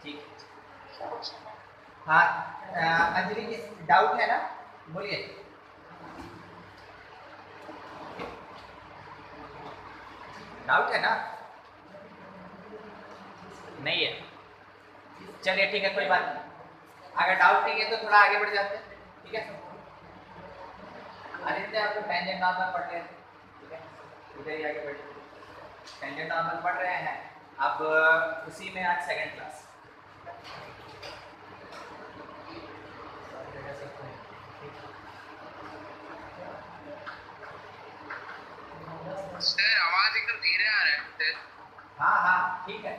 ठीक है। हाँ अंजलि की डाउट है ना, बोलिए। डाउट है ना? नहीं है, चलिए ठीक है, कोई बात नहीं। अगर डाउट नहीं है तो थोड़ा आगे बढ़ जाते हैं, ठीक है। आदित्य आप तो टेंजेंट नॉर्मल पढ़ रहे थे, ठीक है, इधर ही आगे बढ़िए। टेंजेंट नॉर्मल पढ़ रहे हैं, अब उसी में आज सेकंड क्लास। सर आवाज एकदम धीरे आ रहा है। हाँ हाँ ठीक है।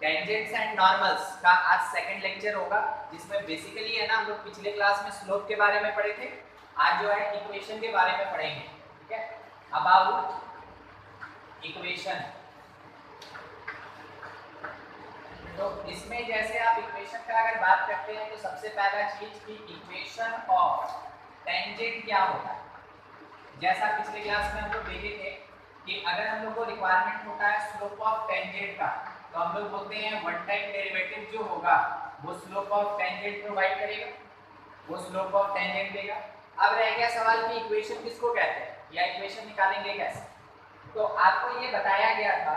टेंजेंट्स एंड नॉर्मल्स का आज सेकंड लेक्चर होगा, जिसमें बेसिकली है ना, हम लोग पिछले क्लास में स्लोप के बारे में पढ़े थे, आज जो है इक्वेशन के बारे में पढ़ेंगे, ठीक है। अबाउट इक्वेशन, तो इसमें जैसे आप इक्वेशन का अगर बात करते हैं तो सबसे पहला चीज कि इक्वेशन ऑफ टेंजेंट क्या होता है। जैसा पिछले क्लास में हम लोग देखे थे कि अगर हम लोग को रिक्वायरमेंट होता है स्लोप ऑफ टेंजेंट का, तो हम लोग बोलते हैं वन टाइम डेरिवेटिव जो होगा वो स्लोप ऑफ टेंजेंट प्रोवाइड करेगा, वो स्लोप ऑफ टेंजेंट देगा। अब रह गया सवाल कि इक्वेशन किसको कहते हैं या इक्वेशन निकालेंगे कैसे। तो आपको ये बताया गया था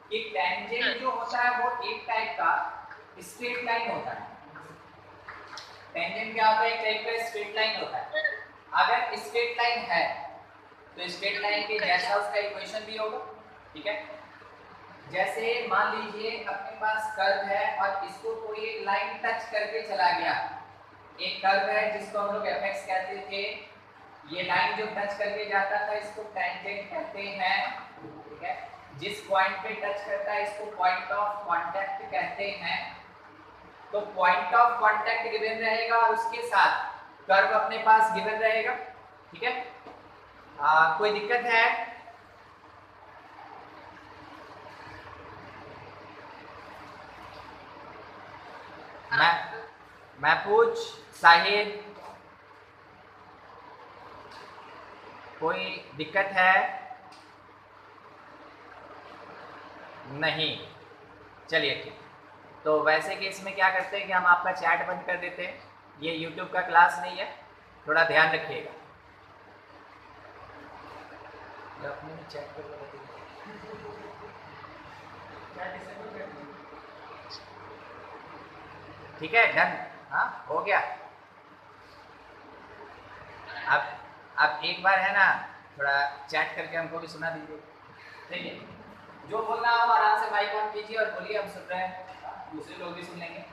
कि टेंजेंट जो होता है वो एक टाइप का स्ट्रेट लाइन होता है। टेंजेंट क्या होता है? एक टाइप का स्ट्रेट लाइन होता है। अगर स्ट्रेट लाइन है तो स्ट्रेट लाइन के जैसा उसका इक्वेशन भी होगा, ठीक है। जैसे मान लीजिए अपने पास कर्व है और इसको कोई एक लाइन टच करके चला गया, एक कर्व है जिसको हम लोग fx कहते थे, ये लाइन जो टच करके जाता था इसको टेंजेंट कहते हैं, ठीक है। जिस पॉइंट पे टच करता है इसको पॉइंट ऑफ कांटेक्ट कहते हैं। तो पॉइंट ऑफ कांटेक्ट गिवन रहेगा और उसके साथ कर्व अपने पास गिवन रहेगा, ठीक है। कोई दिक्कत है? मैं पूछ साहिद, कोई दिक्कत है? नहीं, चलिए ठीक। तो वैसे केस में क्या करते हैं कि हम आपका चैट बंद कर देते हैं, ये YouTube का क्लास नहीं है, थोड़ा ध्यान रखिएगा। चैट ठीक है, डन। हाँ हो गया। अब एक बार है ना, थोड़ा चैट करके हमको भी सुना दीजिए, ठीक है। जो बोलना हो आराम से माइक ऑन कीजिए और बोलिए, हम सुन रहे हैं, दूसरे लोग भी सुन लेंगे।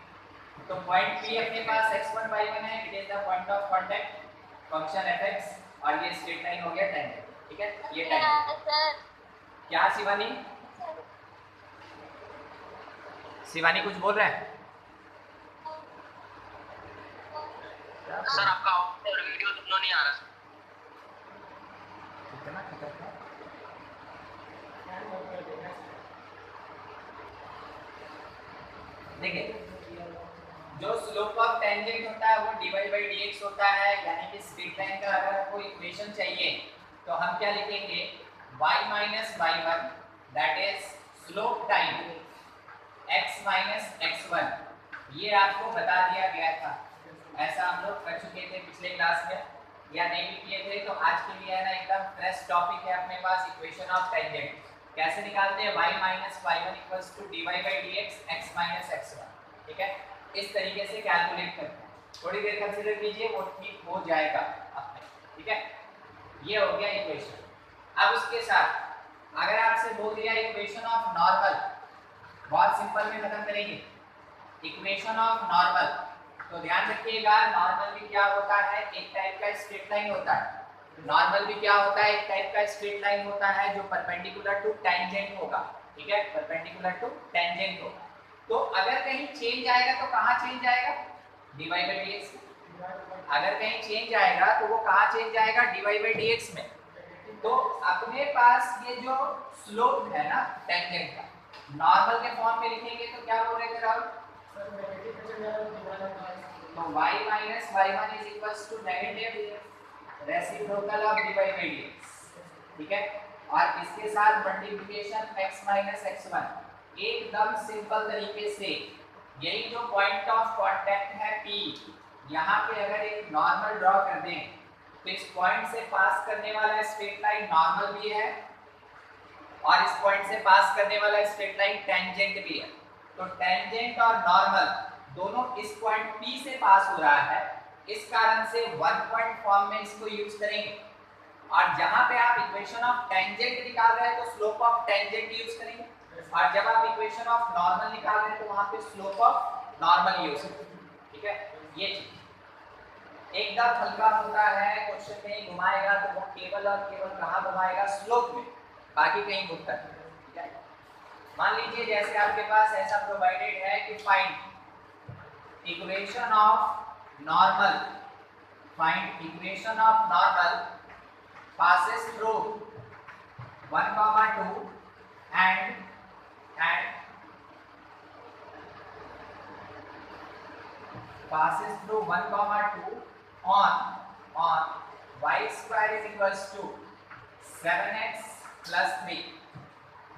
तो पॉइंट पी अपने पास x1 y1 है, it is the point of contact function fx, और ये स्ट्रेट लाइन हो गया टेंजेंट, ठीक है। ये टेंजेंट क्या शिवानी? शिवानी कुछ बोल रहे हैं? सर आपका ऑडियो और वीडियो दोनों नहीं आ रहा। कितना खतरनाक। देखिए, जो स्लोप ऑफ टेंजेंट होता है वो dy by dx होता है, यानी कि स्ट्रेट लाइन का अगर आपको इक्वेशन चाहिए तो हम क्या लिखेंगे, y minus y1 that is slope time x minus x1। ये आपको बता दिया गया था, ऐसा हम लोग कर चुके थे पिछले क्लास में, या नहीं भी किए थे तो आज के लिए है ना एकदम फ्रेश टॉपिक है अपने पास, इक्वेशन ऑफ टेंजेंट कैसे निकालते हैं, y minus y1 equals to dy by dx x minus x1, ठीक है। इस तरीके से कैलकुलेट करते हैं, थोड़ी देर कंसीडर कीजिए, वो ठीक हो जाएगा अपने, ठीक है। ये हो गया इक्वेशन। अब उसके साथ अगर आपसे बोल दिया इक्वेशन ऑफ नॉर्मल, बहुत सिंपल में खत्म करेंगे इक्वेशन ऑफ नॉर्मल, तो ध्यान रखिएगा नॉर्मल भी क्या होता है, एक टाइप का स्ट्रेट लाइन होता है। नॉर्मल भी क्या होता है, एक टाइप का स्ट्रेट लाइन होता है जो परपेंडिकुलर टू टेंजेंट होगा, ठीक है, परपेंडिकुलर टू टेंजेंट होगा। तो अगर कहीं चेंज आएगा तो कहाँ चेंज आएगा, dy by dx। अगर कहीं चेंज आएगा तो वो कहाँ चेंज आएगा, dy by dx में। तो अपने पास ये जो स्लोप है ना टेंजेंट का, नॉर्मल के फॉर्म में लिखेंगे तो क्या बोल रहे थे राहुल, तो y minus y1 is equals to negative reciprocal of dy by dx, ठीक है। और इसके साथ मल्टीप्लिकेशन x minus x1, एकदम सिंपल तरीके से यही जो पॉइंट ऑफ कांटेक्ट है P, यहाँ पे अगर एक नॉर्मल ड्रॉ कर दें तो इस पॉइंट से पास करने वाला स्ट्रेट लाइन नॉर्मल भी है और इस पॉइंट से पास करने वाला स्ट्रेट लाइन टेंजेंट भी है। तो टेंजेंट और नॉर्मल दोनों इस पॉइंट P से पास हो रहा है, इस कारण से वन पॉइंट फॉर्म में इसको यूज करेंगे। और जहां पे आप इक्वेशन ऑफ टेंजेंट निकाल रहे हैं तो स्लोप ऑफ टेंजेंट यूज करेंगे, और जब आप इक्वेशन ऑफ नॉर्मल निकाल रहे हैं तो वहां पे स्लोप ऑफ नॉर्मल यूज करेंगे। ठीक है, ये चीज एकदम हल्का होता है, क्वेश्चन कहीं घुमाएगा तो वो केवल और केवल कहां घुमाएगा, स्लोप में, बाकी कहीं घूमता है। ठीक है, मान लीजिए जैसे आपके पास ऐसा प्रोवाइडेड है कि find equation of normal, find equation of normal passes through 1, 2 and passes through 1, 2 on y square is equals to 7x plus 3।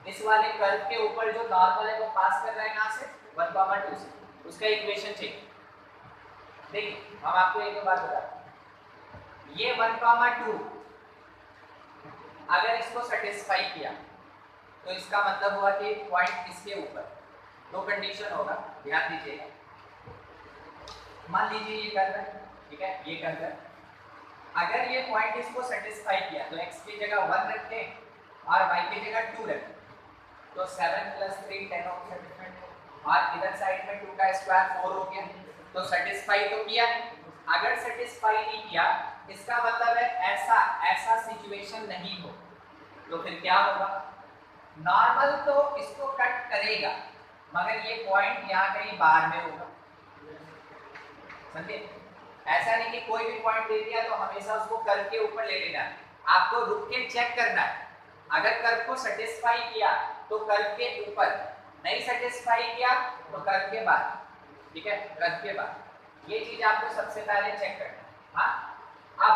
इस वाले कर्व के ऊपर जो नॉर्मल है वो पास कर रहा है कहां से, 1, 2 से, उसका इक्वेशन चाहिए। देखिए हम आपको एक बात बताते, ये 1, 2 अगर इसको सेटिस्फाई किया तो इसका मतलब हुआ कि पॉइंट इसके ऊपर, दो कंडीशन होगा, ध्यान दीजिएगा। मान लीजिए ये कर्व है, ठीक है, ये कर्व है, अगर ये पॉइंट इसको सेटिस्फाई किया तो x की जगह 1 रखते और y की जगह 2 रखते, तो 7 + 3 10 हो गया, और इधर साइड में 2 का स्क्वायर 4 हो गया। तो सेटिस्फाई तो किया, अगर सेटिस्फाई नहीं किया इसका मतलब है ऐसा सिचुएशन नहीं हो, तो फिर क्या होगा, नॉर्मल तो इसको कट करेगा मगर ये पॉइंट यहाँ कहीं बाहर में होगा। समझे, ऐसा नहीं कि कोई भी पॉइंट दे दिया तो हमेशा उसको कर्व के ऊपर ले लेना है, आपको रुक के चेक करना है। अगर कर्व को सेटिस्फाई किया तो कर्व के ऊपर, नहीं सेटिस्फाई किया तो कर्व के बाद। ठीक है, कर्व के बाद, ये चीज आपको सबसे पहले चेक करना है। हाँ, अब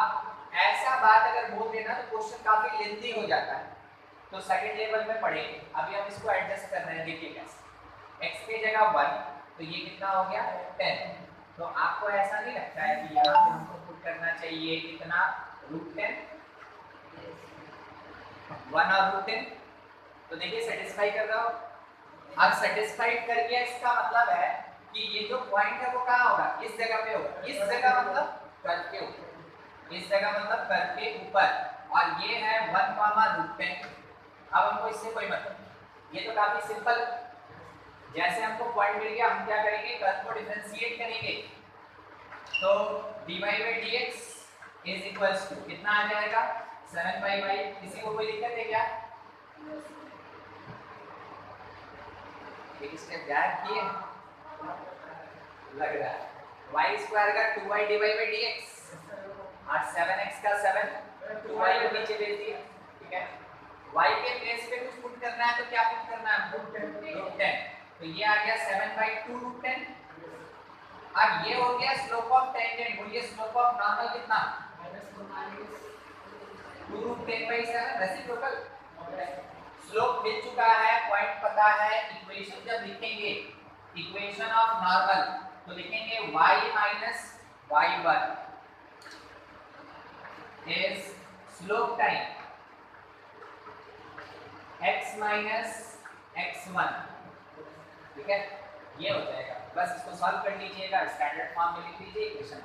ऐसा बात अगर बोल देना तो क्वेश्चन काफी लेंथी हो जाता है, तो सेकंड लेवल में पढ़ेंगे। अभी हम इसको एडजस्ट कर रहे हैं, देखिए कैसे, x की जगह 1 तो ये कितना हो गया 10। तो आपको ऐसा नहीं लगता है कि यहाँ पे हमको पुट करना चाहिए कितना, √10, 1 और √10। तो देखिए सेटिस्फाई कर रहा हो, अब सेटिस्फाइड कर गया, इसका मतलब है कि ये जो पॉइंट है वो कहाँ होगा, इस जगह पे होगा। इस जगह मतलब कर्व के ऊपर, इस जगह मतलब कर्व के ऊपर, और ये है 1, √10। अब हमको इससे कोई मतलब नहीं, ये तो काफी सिंपल। जैसे हमको पॉइंट मिल गया, हम क्या करेंगे, कर्व को डिफरेंशिएट करेंगे, तो dy/dx इज इक्वल्स टू कितना आ जाएगा, 7/y। किसी को कोई दिक्कत है क्या, एक स्टेप गैप किए लग रहा है, y² का 2y dy/dx और 7x का 7, 2y को नीचे भेज दिया। ठीक है, y के प्लेस पे कुछ पुट करना है तो क्या पुट करना है, √10। तो ये आ गया 7/2 √10। अब ये हो गया स्लोप ऑफ टेंजेंट। बोलिए स्लोप ऑफ नॉर्मल कितना, -2 √10/7 रेसिप्रोकल। स्लोप मिल चुका है, पॉइंट पता है, इक्वेशन जब लिखेंगे इक्वेशन ऑफ नॉर्मल तो लिखेंगे y - y1 is slope time x - x1। ठीक है, ये हो जाएगा, बस इसको सॉल्व कर लीजिएगा, स्टैंडर्ड फॉर्म में लिख लीजिए इक्वेशन।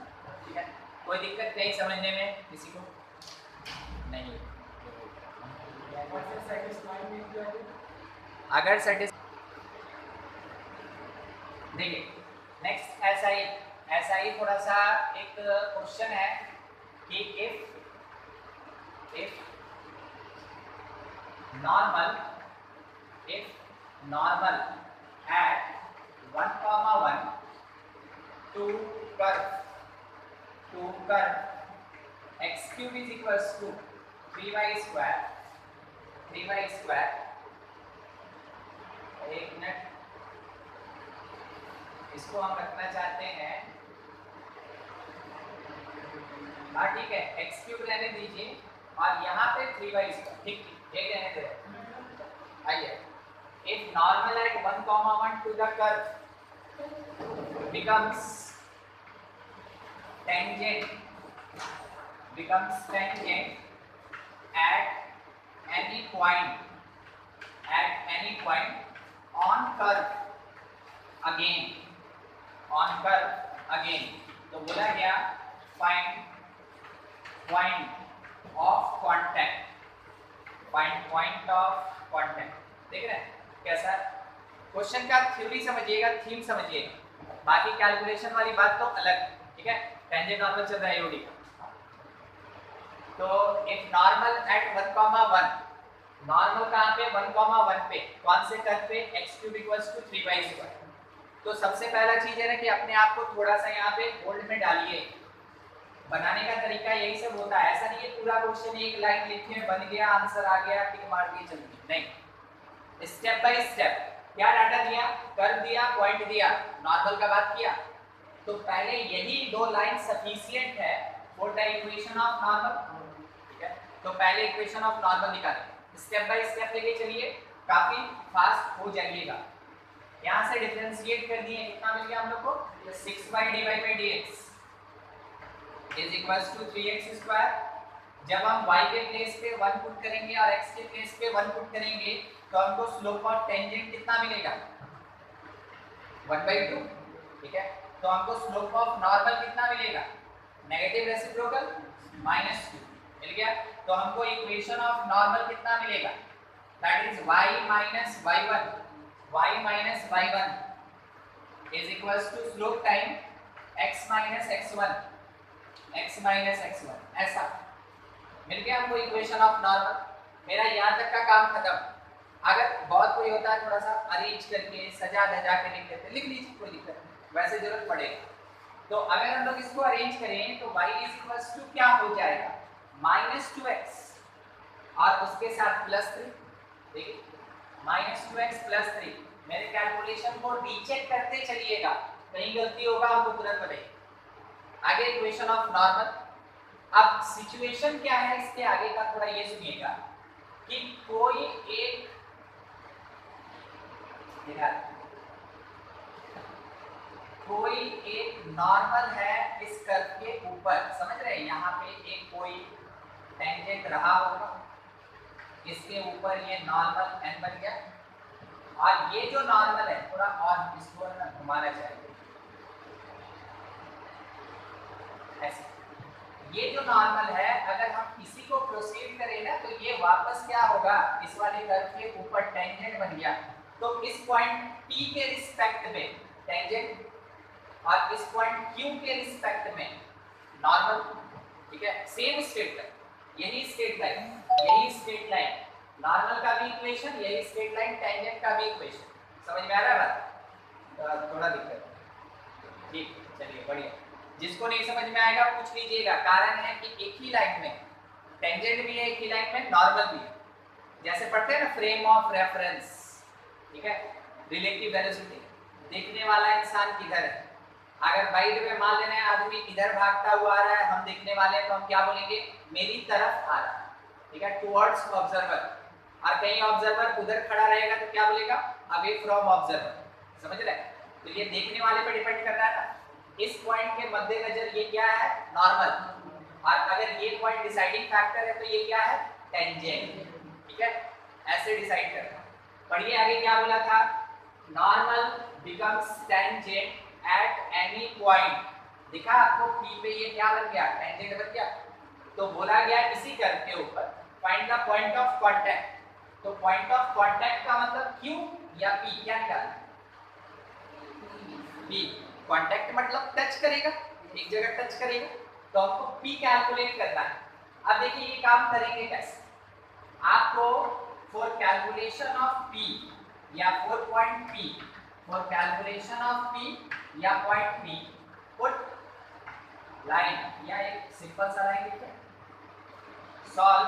ठीक है, कोई दिक्कत नहीं समझने में किसी को, नहीं। अगर सेटिस्फाई, देखिए नेक्स्ट ऐसा ही थोड़ा सा एक क्वेश्चन है कि if normal at 1, 1 to curve x³ is equals to 3y²। एक मिनट, इसको हम रखना चाहते हैं, हाँ ठीक है, x³ रहने दीजिए और यहाँ पे 3y²। ठीक, एक रहने दे, आइए if normal at 1 comma 1 to the curve becomes tangent at any point on curve again तो बोला गया find point of contact देख रहे हैं कैसा क्वेश्चन का थ्योरी समझिएगा, थीम समझिएगा, बाकी कैलकुलेशन वाली बात तो अलग, ठीक है। टेंजेंट नॉर्मल चल रहा है यूडी, तो इफ नॉर्मल एट 1, 1 नॉर्मल कहां पे 1, 1 पे कौन से कर्व पे x³ = 3/2। तो सबसे पहला चीज है ना कि अपने आप को थोड़ा सा यहाँ पे होल्ड में डालिए। बनाने का तरीका यही सब होता है, ऐसा नहीं है पूरा क्वेश्चन एक लाइन लिखे बन गया आंसर आ गया टिक मार दिए चल गए, नहीं, स्टेप बाय स्टेप। क्या डाटा दिया, कर्व दिया, पॉइंट दिया, नॉर्मल का बात किया, तो पहले यही 2 लाइन सफिशिएंट है for the equation of normal, ठीक है। तो पहले इक्वेशन ऑफ नॉर्मल निकालें, स्टेप बाय स्टेप लेके चलिए, काफी फास्ट हो जाइएगा। यहां से डिफरेंशिएट कर दिए, कितना मिल गया हम लोग को, 6/dy/dx = 3x²। जब हम y के प्लेस पे 1 पुट करेंगे और x के प्लेस पे 1 पुट करेंगे तो हमको स्लोप ऑफ टेंजेंट कितना मिलेगा, 1/2, ठीक है। तो हमको स्लोप ऑफ नॉर्मल कितना मिलेगा, नेगेटिव रेसिप्रोकल -2 मिल गया। तो हमको इक्वेशन ऑफ नॉर्मल कितना मिलेगा, that is y - y1 slope time x - x1 ऐसा मिल गया हमको इक्वेशन ऑफ नॉर्मल। मेरा यहाँ तक का काम खत्म। अगर बहुत कोई होता है थोड़ा सा अरेंज करके सजा धजा के लिख देते, लिख लीजिए कोई दिक्कत नहीं, वैसे जरूरत पड़ेगा। तो अगर हम लोग इसको अरेंज करें तो y = क्या हो जाएगा, -2x और उसके साथ +3, देखिए -2x + 3। मेरे कैलकुलेशन को रीचेक करते चलिएगा, कहीं गलती होगा हमको तुरंत बताइए। आगे इक्वेशन ऑफ नॉर्मल। अब सिचुएशन क्या है इसके आगे का थोड़ा ये सुनिएगा कि कोई एक नॉर्मल है इस कर्व के ऊपर, समझ रहे हैं, यहाँ पे एक कोई टेंजेंट रहा होगा, इसके ऊपर ये नॉर्मल n बन गया, और ये जो नॉर्मल है थोड़ा और इसको ना घुमाना चाहिए ऐसे। ये जो नॉर्मल है अगर हम इसी को प्रोसीड करें ना तो ये वापस क्या होगा, इस वाले कर्व के ऊपर टेंजेंट बन गया। तो इस पॉइंट P के रिस्पेक्ट में टेंजेंट और इस पॉइंट Q के रिस्पेक्ट में नॉर्मल, ठीक है। सेम स्ट्रेट लाइन, यही स्ट्रेट लाइन नॉर्मल का भी इक्वेशन, यही स्ट्रेट लाइन टेंजेंट का भी इक्वेशन। समझ में आ रहा है बात, थोड़ा दिक्कत, ठीक, चलिए बढ़िया। जिसको नहीं समझ में आएगा पूछ लीजिएगा। कारण है कि एक ही लाइन में टेंजेंट भी है, एक ही लाइन में नॉर्मल भी है। जैसे पढ़ते हैं ना फ्रेम ऑफ रेफरेंस, ठीक है, रिलेटिव वेलोसिटी, देखने वाला इंसान किधर है। अगर बाइट में मान लेना है आदमी इधर भागता हुआ आ रहा है, हम देखने वाले हैं, तो हम क्या बोलेंगे, मेरी तरफ आ रहा है, ठीक है, टुवर्ड्स ऑब्जर्वर। और कहीं ऑब्जर्वर उधर खड़ा रहेगा तो क्या बोलेगा, अवे फ्रॉम ऑब्जर्वर। समझ रहे हैं, तो ये देखने वाले पे डिपेंड कर रहा है ना। इस पॉइंट के मद्देनजर ये क्या है, नॉर्मल, और अगर ये पॉइंट डिसाइडिंग फैक्टर है तो ये क्या है, टेंजेंट, ठीक है, ऐसे डिसाइड करना। पढ़िए आगे क्या बोला था, normal becomes tangent at any point. दिखा आपको P पे ये क्या बन गया, टेंजेंट बन गया। तो बोला गया इसी कर्व के ऊपर find the point of contact. तो पॉइंट ऑफ कांटेक्ट का मतलब Q या P, क्या निकालना, P। कांटेक्ट मतलब टच करेगा, एक जगह टच करेगा, तो आपको P कैलकुलेट करना है। अब देखिए ये काम करेंगे कैसे, आपको फॉर कैलकुलेशन ऑफ P या for point P, for calculation of P या पॉइंट P, पुट लाइन या एक सिंपल सा लाइन लिखिए, सॉल्व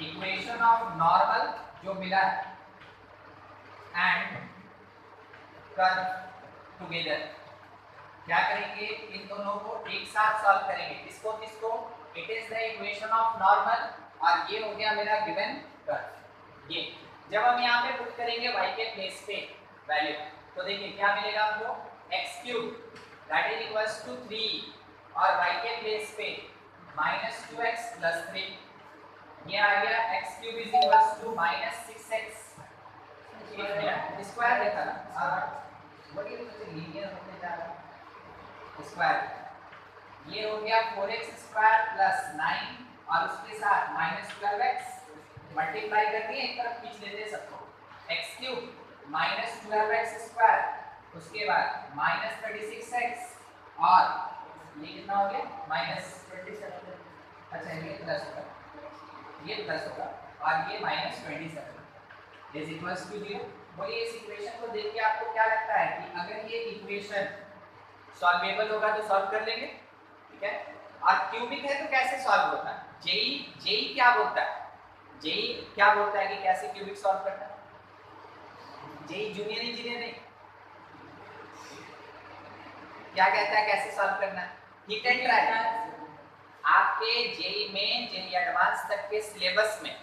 इक्वेशन ऑफ नॉर्मल जो मिला है एंड कर्व टुगेदर। क्या करेंगे, इन दोनों को एक साथ सॉल्व करेंगे, किसको किसको, it is the equation of normal और ये हो गया मेरा गिवन कर्व। ये जब हम यहाँ पे पुट करेंगे y के प्लेस पे वैल्यू, तो देखिए क्या मिलेगा हमको, x³ that is equals to 3 और y के प्लेस पे -2x + 3, ये आ गया x³ is equals to -6x square देखा ना, वही तो लीनियर होने जा रहा है स्क्वायर, ये हो गया 4x² + 9 और उसके साथ -12x मल्टीप्लाई करके एक तरफ खींच लेते हैं सबको, x³ -12x², उसके बाद -36x और ये कितना हो गया -27, अच्छा ये प्लस होगा, ये प्लस होगा और ये -27 इज इक्वल्स टू 0। बोलिए इस इक्वेशन को देख के आपको क्या लगता है कि अगर ये इक्वेशन सॉल्वेबल होगा तो सॉल्व कर लेंगे, ठीक है। और क्यूबिक है तो कैसे सॉल्व होता है, जेई क्या बोलता है, जेई क्या बोलता है कि कैसे क्यूबिक सॉल्व करना है, जेई जूनियर इंजीनियर नहीं क्या कहता है कैसे सॉल्व करना है, हिट एंड ट्राई। आपके जेई में, जेई एडवांस तक के सिलेबस में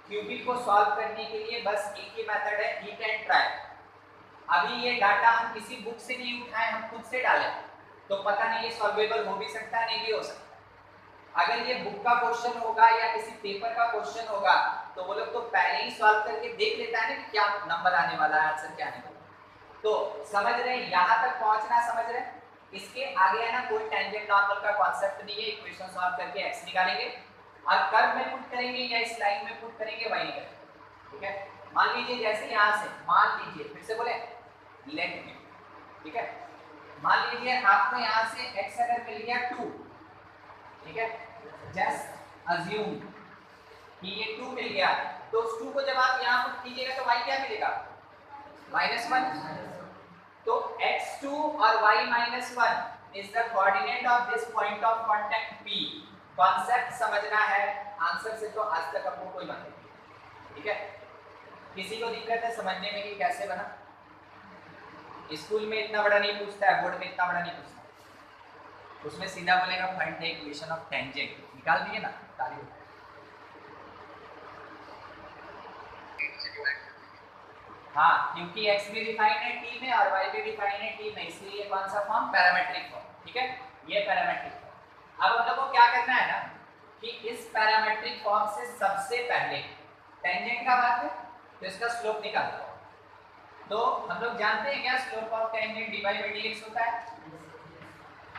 क्यूबिक को सॉल्व करने के लिए बस एक ही मेथड है, हिट एंड ट्राई। अभी ये डाटा हम किसी बुक से नहीं उठाए, हम खुद से डालें तो पता नहीं ये सॉल्वेबल हो भी सकता है, नहीं भी हो सकता। अगर ये बुक का क्वेश्चन होगा या किसी पेपर का क्वेश्चन होगा तो वो लोग तो पहले ही सॉल्व करके देख लेता है ना कि क्या नंबर आने वाला है, आंसर क्या आने वाला है। तो समझ रहे हैं, यहाँ तक पहुंचना समझ रहे हैं। इसके आगे है ना कोई टेंजेंट नॉर्मल का कॉन्सेप्ट नहीं है, इक्वेशन सॉल्व करके x निकालेंगे और कर्व में पुट करेंगे या इस लाइन में पुट करेंगे y निकालेंगे, ठीक है। मान लीजिए जैसे यहाँ से, मान लीजिए फिर से बोले लेंथ में, ठीक है। मान लीजिए आपको यहाँ से x अगर मिल गया 2, ठीक है, जस्ट अज्यूम कि ये 2 मिल गया, तो उस 2 को जब आप यहाँ पुट कीजिएगा तो y क्या मिलेगा, -1। तो x2 और y -1 is the coordinate of this point of contact P। Concept समझना है, आंसर से तो आज तक आपको कोई बात नहीं, ठीक है। किसी को दिक्कत है समझने में कि कैसे बना, स्कूल में इतना बड़ा नहीं पूछता है, बोर्ड में इतना बड़ा नहीं पूछता, उसमें सीधा बोलेगा find the equation of tangent, निकाल दिए ना, ताली। हाँ, क्योंकि x भी डिफाइन है t में और y भी डिफाइन है t में, इसलिए ये कौन सा फॉर्म, पैरामीट्रिक फॉर्म, ठीक है, ये पैरामीट्रिक फॉर्म। अब हम लोग को क्या करना है ना कि इस पैरामीट्रिक फॉर्म से सबसे पहले टेंजेंट का बात है तो इसका स्लोप निकालना होगा। तो हम लोग जानते हैं क्या स्लोप ऑफ टेंजेंट dy/dx होता है,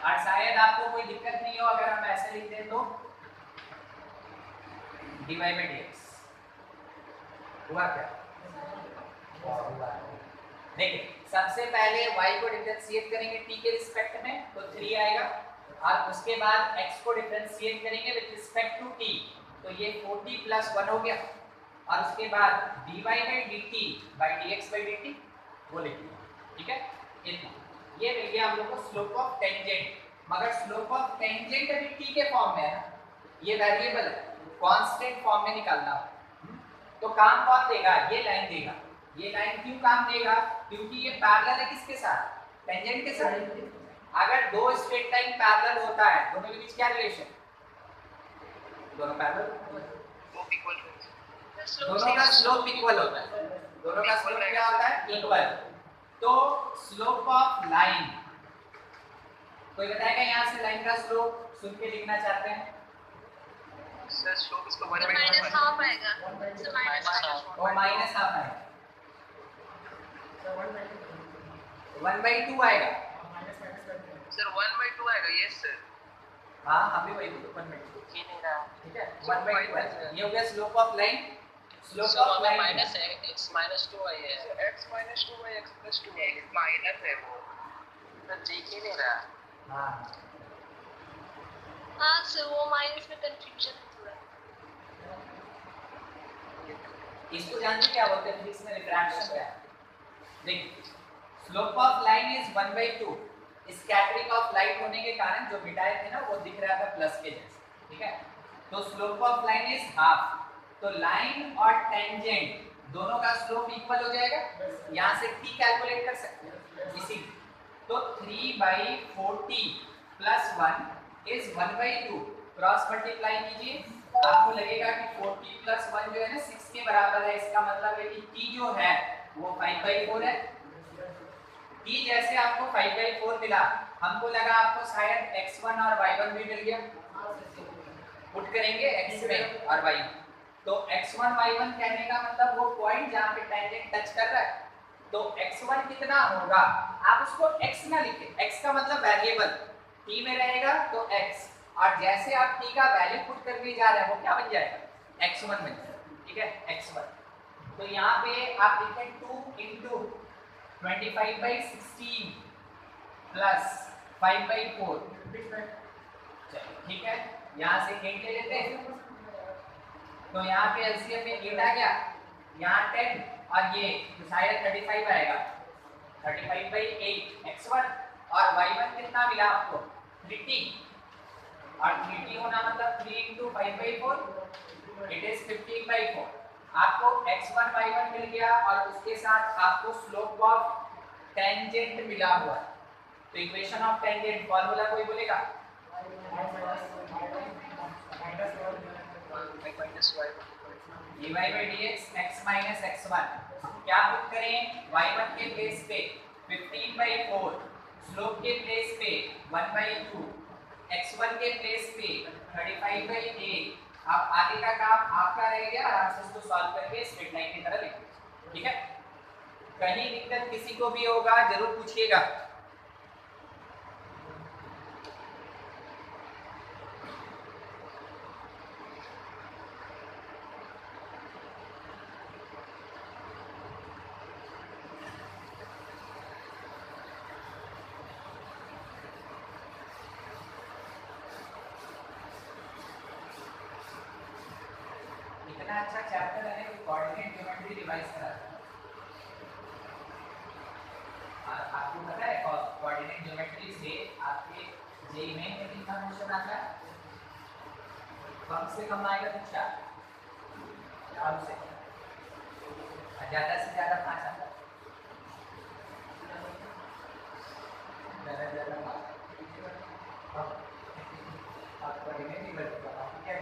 और शायद आपको कोई दिक्कत नहीं हो अगर हम ऐसे लिख दें तो dy/dx हुआ क्या, देखिए सबसे पहले y को डिफरेंशिएट करेंगे t के रिस्पेक्ट में तो 3 आएगा, और उसके बाद x को डिफरेंशिएट करेंगे विद रिस्पेक्ट टू t तो ये 40 + 1 हो गया, और उसके बाद dy/dt/dx/dt वो लिखिए, ठीक है। इतना ये मिल गया हम लोग को स्लोप ऑफ टेंजेंट। मगर स्लोप ऑफ टेंजेंट अभी t के फॉर्म में है ना, ये वेरिएबल है, कांस्टेंट फॉर्म में निकालना हो तो काम कौन देगा, ये लाइन देगा। ये लाइन क्यों काम देगा, क्योंकि ये पैरेलल है किसके साथ, टेंजेंट के साथ। अगर दो स्ट्रेट लाइन पैरेलल होता है, दोनों के बीच क्या रिलेशन, दोनों पैरेलल, दोनों का स्लोप इक्वल होता है, दोनों का स्लोप क्या होता है, इक्वल। तो स्लोप ऑफ लाइन, कोई बताएगा यहाँ से लाइन का स्लोप सुन के लिखना चाहते हैं, सर स्लोप इसको 1/2 -1/2 आएगा, और -1/2 आएगा, 1/2 आएगा सर 1/2 आएगा, यस सर। हाँ हम भी वही बोलते 1/2, ये नहीं रहा, ठीक है 1/2 ये हो गया slope of line. Slope of line -x -2y है, x -2y x + 2 x minus है वो, सर देख ही नहीं रहा। हाँ हाँ सर वो माइनस में कंफ्यूजन थोड़ा। इसको जानते क्या बोलते हैं, फिजिक्स में रिफ्रैक्शन क्या है। देखिए slope of line is 1/2, scattering of light होने के कारण जो मिटाए थे ना वो दिख रहा था प्लस के जैसे, ठीक है। तो slope of line is half, तो लाइन और टेंजेंट दोनों का स्लोप इक्वल हो जाएगा, यहाँ से t कैलकुलेट कर सकते हैं इसी। तो 3/40 + 1 इज 1/2, क्रॉस मल्टीप्लाई कीजिए आपको लगेगा कि 40 प्लस 1 जो है ना 6 के बराबर है, इसका मतलब है कि t जो है वो 5/4 है। t जैसे आपको 5/4 मिला, हमको लगा आपको शायद x1 और y1 भी मिल गया, पुट करेंगे x में और y में, तो x1 y1 कहने का मतलब वो पॉइंट जहाँ पे टेंजेंट टच कर रहा है, तो x1 कितना होगा, आप उसको x ना लिखें, x का मतलब वेरिएबल t में रहेगा तो x, और जैसे आप t का वैल्यू पुट करने जा रहे हैं वो क्या बन जाएगा, x1 बन जाएगा, ठीक है, x1। तो यहाँ पे आप लिखें 2 इंटू 25/16 प्लस 5/4, चलिए ठीक है, यहाँ से 8 ले लेते हैं, तो यहाँ पे एलसीएम में 8 आ गया, यहाँ 10 और ये तो शायद 35 आएगा, 35/8 x1, और y1 कितना मिला आपको 3t, और 3t होना मतलब 3 इंटू 5/4 इट इज 15/4। आपको x1 y1 मिल गया और उसके साथ आपको स्लोप ऑफ टेंजेंट मिला हुआ है, तो इक्वेशन ऑफ टेंजेंट फॉर्मूला कोई बोलेगा, dy by dx x minus x1, क्या पुट करें, y1 के प्लेस पे 15/4, स्लोप के प्लेस पे 1/2, x1 के प्लेस पे 35/8। आप आगे का काम आपका रह गया, आराम से इसको सॉल्व करके स्ट्रेट लाइन की तरह लिखिए, ठीक है। कहीं दिक्कत किसी को भी होगा जरूर पूछिएगा। इतना अच्छा चैप्टर है कि कोऑर्डिनेट ज्योमेट्री रिवाइज करा था, और आपको पता है कोऑर्डिनेट ज्योमेट्री से आपके जेईई मेन में कितना क्वेश्चन आता है, कम से कम आएगा तो 4, कम से कम, ज्यादा से ज्यादा 5 आता है, ज्यादा से ज्यादा 5। आप कोऑर्डिनेट नहीं कर सकते, आप क्या है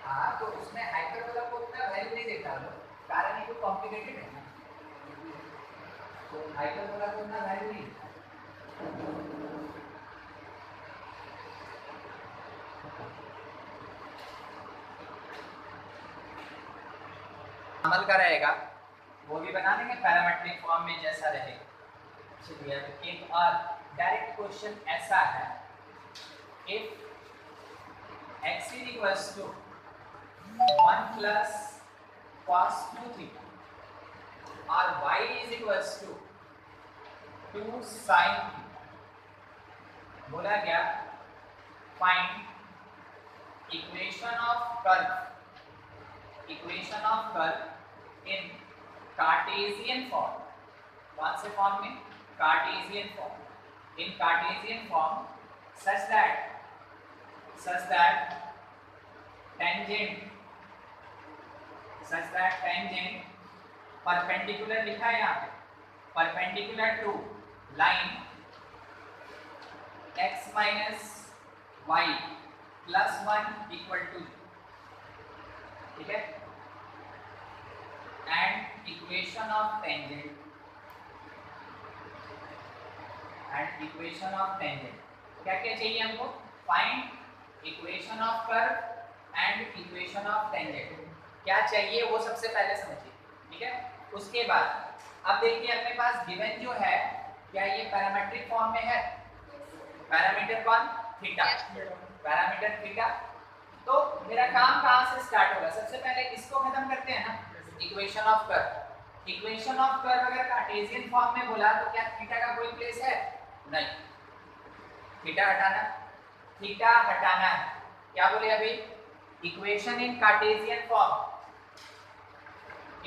हाँ, तो उसमें हाइपरबोला को उतना वैल्यू नहीं देता लोग, कारण ये तो कॉम्प्लिकेटेड है ना, तो हाइपरबोला को उतना वैल्यू नहीं देता। अमल का रहेगा वो भी बना देंगे पैरामेट्रिक फॉर्म में जैसा रहेगा। चलिए एक और डायरेक्ट क्वेश्चन ऐसा है, if x is equals to 1 plus cos 2 theta और y is equals to 2 sin theta, बोला गया find equation of curve in Cartesian form, कौन से फॉर्म में, Cartesian form, in Cartesian form such tangent perpendicular लिखा है यहाँ पे, perpendicular to line x minus y plus 1 equal to, ठीक है, and equation of tangent क्या क्या चाहिए हमको, find equation of curve and equation of tangent, क्या चाहिए वो सबसे पहले समझिए, ठीक है। उसके बाद अब देखिए अपने पास गिवन जो है क्या ये पैरामीट्रिक फॉर्म में है, पैरामीटर कौन, थीटा, पैरामीटर थीटा। तो मेरा काम कहाँ से स्टार्ट होगा, सबसे पहले इसको खत्म करते हैं ना, equation of curve. Equation of curve अगर कार्टेशियन फॉर्म में बोला तो क्या थीटा का कोई प्लेस है, नहीं, थीटा हटाना है, क्या बोले अभी, equation in Cartesian form,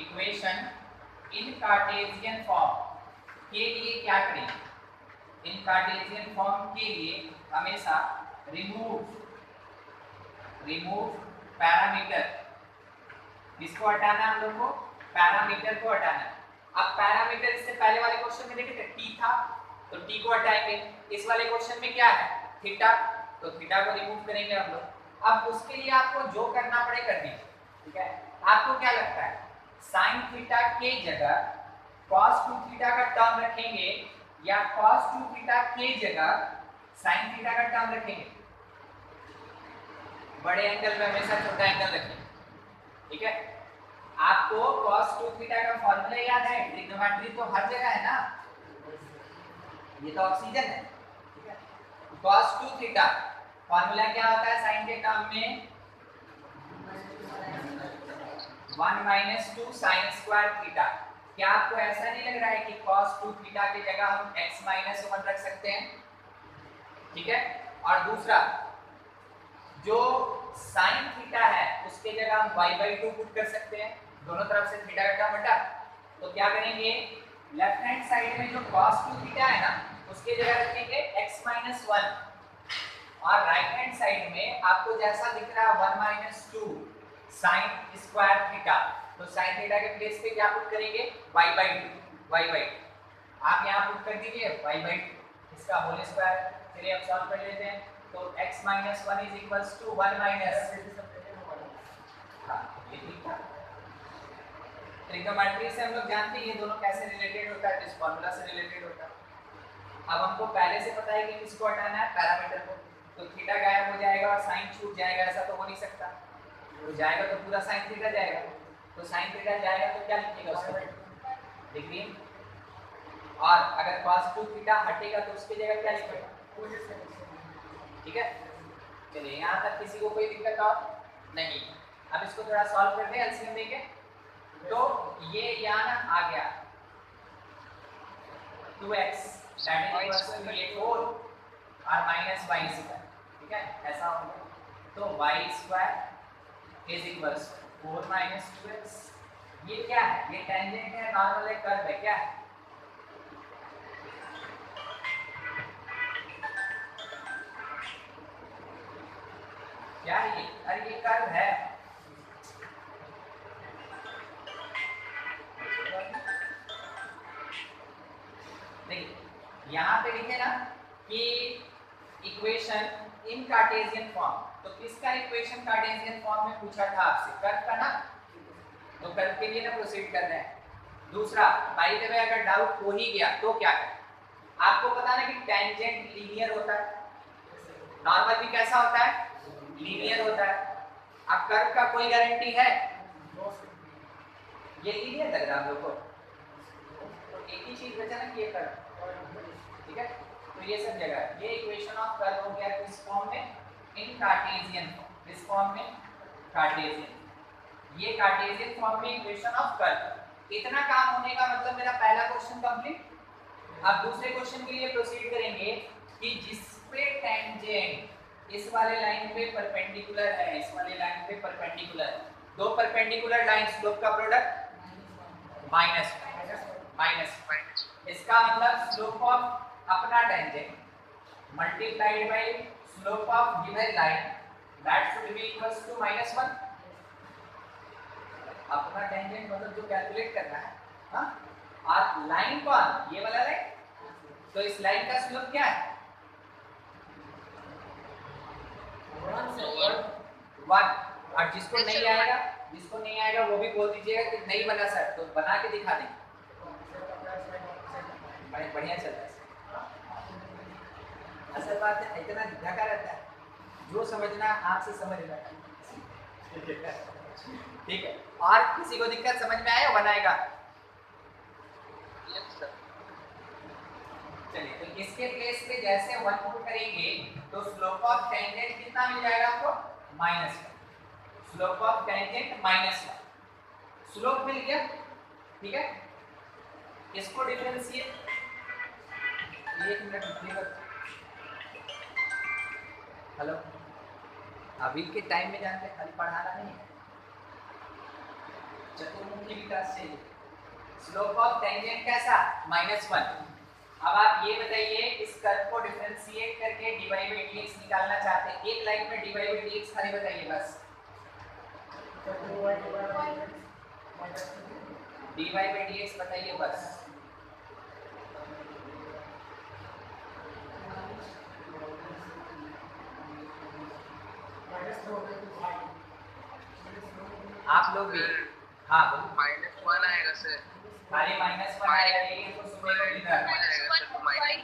equation in Cartesian form के लिए क्या करें, इन कार्टेशियन फॉर्म के लिए हमेशा रिमूव पैरामीटर, किसको हटाना हम लोग को, पैरामीटर को हटाना। अब पैरामीटर इससे पहले वाले क्वेश्चन में देखे थे t था, तो t को हटाएंगे। इस वाले क्वेश्चन में क्या है थीटा, तो थीटा को रिमूव करेंगे हम लोग। अब उसके लिए आपको जो करना पड़े कर दीजिए, ठीक है। आपको क्या लगता है sin थीटा के जगह cos 2 थीटा का टर्म रखेंगे या cos 2 थीटा के जगह sin थीटा का टर्म रखेंगे? बड़े एंगल में हमेशा छोटा एंगल रखें, ठीक है। आपको cos 2 थीटा का फॉर्मूला याद है, ट्रिग्नोमेट्री तो हर जगह है ना, ये तो ऑक्सीजन है, ठीक है। cos 2 थीटा फॉर्मूला क्या होता है sin के टर्म में 1 माइनस 2 sin स्क्वायर थीटा। क्या आपको ऐसा नहीं लग रहा है कि cos 2 थीटा की जगह हम x माइनस 1 रख सकते हैं, ठीक है। और दूसरा जो sin थीटा है उसके जगह हम y/2 पुट कर सकते हैं, दोनों तरफ से थीटा का टर्म हटा। तो क्या करेंगे लेफ्ट हैंड साइड में जो cos 2 थीटा है ना उसके जगह रखेंगे x माइनस 1, और राइट हैंड साइड में आपको जैसा दिख रहा है 1 माइनस 2 sin स्क्वायर थीटा, तो sin थीटा के प्लेस पे क्या पुट करेंगे y/2। आप यहाँ पुट कर दीजिए y/2 इसका होल स्क्वायर। चलिए अब सॉल्व कर लेते हैं। तो x minus 1 is equals to 1 minus, ये ठीक था। ट्रिग्नोमेट्री से हम लोग जानते हैं ये दोनों कैसे रिलेटेड होता है, इस फार्मूला से रिलेटेड होता है। अब हमको पहले से पता है कि किसको हटाना है, पैरामीटर को। तो थीटा गायब हो जाएगा और साइन छूट जाएगा, ऐसा तो हो नहीं सकता। तो जाएगा तो पूरा साइन थीटा जाएगा, तो साइन थीटा जाएगा तो क्या लिखिएगा उसको, देखिए। और अगर cos 2 थीटा हटेगा तो उसकी जगह क्या लिखेगा, ठीक है। चलिए यहाँ तक किसी को कोई दिक्कत और नहीं। अब इसको थोड़ा सॉल्व करते हैं एलसीएम लेके। तो ये यहाँ आ गया 2x that is equals to ये 4 और माइनस y स्क्वायर, ठीक है, ऐसा होगा। तो y square is equals 4 minus 2x। ये क्या है, ये टेंजेंट है, नॉर्मल है, कर्व है, क्या है, क्या है ये, अरे ये कर्व है। देखिए यहाँ पे लिखे ना कि इक्वेशन इन कार्टेशियन फॉर्म, तो किसका इक्वेशन कार्टेशियन फॉर्म में पूछा था आपसे, कर्व का ना, तो कर्व के लिए ना प्रोसीड कर रहे हैं। दूसरा बाय द वे अगर डाउट हो ही गया तो क्या करें, आपको पता ना कि टेंजेंट लीनियर होता है, नॉर्मल भी कैसा होता है, लीनियर होता है। अब कर्व का कोई गारंटी है, ये लीनियर लग रहा है आप लोगों को, तो एक ही चीज बचा ना कि ये कर्व, ठीक है। तो ये सब जगह ये इक्वेशन ऑफ कर्व हो गया किस फॉर्म में, इन कार्टेशियन फॉर्म, किस फॉर्म में, कार्टेशियन, ये कार्टेशियन फॉर्म में इक्वेशन ऑफ कर्व। इतना काम होने का मतलब मेरा पहला क्वेश्चन कंप्लीट। अब दूसरे क्वेश्चन के लिए प्रोसीड करेंगे कि जिस पे टेंजेंट इस वाले लाइन पे परपेंडिकुलर है, इस वाले लाइन पे परपेंडिकुलर, दो परपेंडिकुलर लाइन स्लोप का प्रोडक्ट माइनस माइनस, इसका मतलब स्लोप ऑफ अपना tangent multiplied by slope of given line that should be equals to -1। अपना टेंजेंट मतलब जो कैलकुलेट करना है, हाँ, और लाइन कौन, ये वाला लाइन, तो इस लाइन का स्लोप क्या है, 1। और जिसको नहीं आएगा वो भी बोल दीजिएगा कि नहीं बना सर, तो बना के दिखा दें, बढ़िया चल रहा है। असल बात है इतना ढका रहता है, जो समझना आँख से समझ लेना, ठीक है। और किसी को दिक्कत समझ में आया बनाएगा, चलिए। तो इसके प्लेस पे जैसे 1 पुट करेंगे तो स्लोप ऑफ टेंजेंट कितना मिल जाएगा आपको, -1, स्लोप ऑफ टेंजेंट -1, स्लोप मिल गया, ठीक है। इसको डिफरेंशिएट, एक मिनट रुकिएगा, हेलो, अभी के टाइम में जानते खाली पढ़ाना नहीं है, चतुर्मुखी विकास चाहिए। स्लोप ऑफ टेंजेंट कैसा, -1। अब आप ये बताइए इस कर्व को डिफरेंशिएट करके dy by dx निकालना चाहते हैं, एक लाइन में dy by dx खाली बताइए बस, dy by dx बताइए बस, आप लोग भी हाँ बोलो। -1 आएगा सर। खाली -1 आएगा, लेकिन तो सुबह का इधर -1/y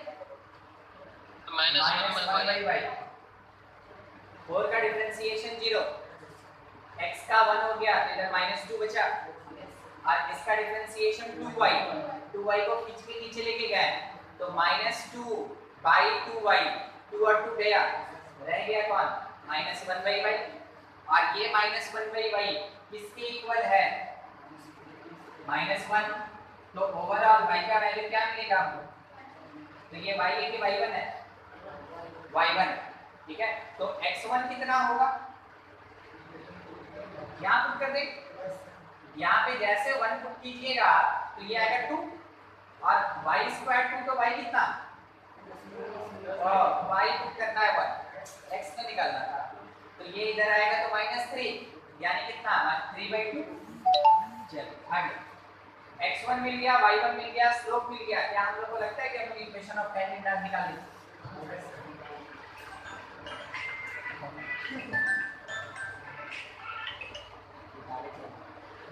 4 का डिफरेंशिएशन 0, x का 1 हो गया तो इधर -2 बचा, और इसका डिफरेंशिएशन 2y को खींच के नीचे लेके गए तो -2/2y, 2 और 2 गया, रह गया कौन, -1/y, और ये -1/y किसके इक्वल है, -1, तो ओवरऑल y का वैल्यू क्या मिलेगा आपको, तो ये y है कि y1 है, y1, ठीक है। तो x1 कितना होगा, यहाँ पुट कर दे, यहाँ पे जैसे 1 पुट कीजिएगा तो ये आएगा 2, और y² 2 तो y कितना, y पुट करना है 1, x तो निकालना था, तो ये इधर आएगा तो -3, यानी कितना 3/2। चलो आगे, x1 मिल गया, y1 मिल गया, स्लोप मिल गया, क्या हम लोग को लगता है कि हम लोग इक्वेशन ऑफ टेंजेंट आज निकाल लेंगे,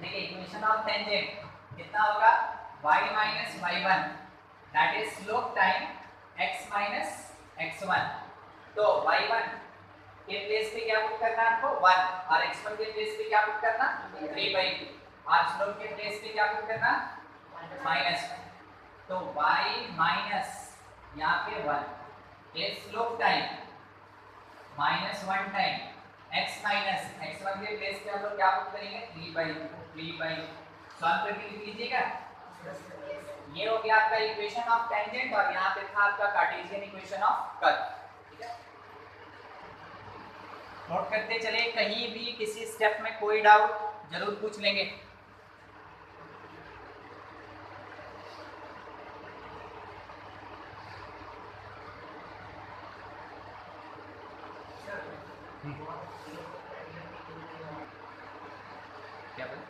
देखिए इक्वेशन ऑफ टेंजेंट कितना होगा, y minus y1 that is slope time x minus x1, तो y1 के प्लेस पे क्या पुट करना है आपको 1, और x1 के प्लेस पे क्या पुट करना 3/2, और स्लोप के प्लेस पे क्या पुट करना -1, तो y माइनस यहाँ पे 1 ये slope time -1 time x minus x1 के प्लेस पे हम लोग क्या पुट करेंगे 3/2 सॉल्व करके लिख लीजिएगा। ये हो गया आपका इक्वेशन ऑफ टेंजेंट, और यहाँ पे था आपका कार्टेशियन इक्वेशन ऑफ कर्व, ठीक है। नोट करते चले, कहीं भी किसी स्टेप में कोई डाउट जरूर पूछ लेंगे। क्या बोले?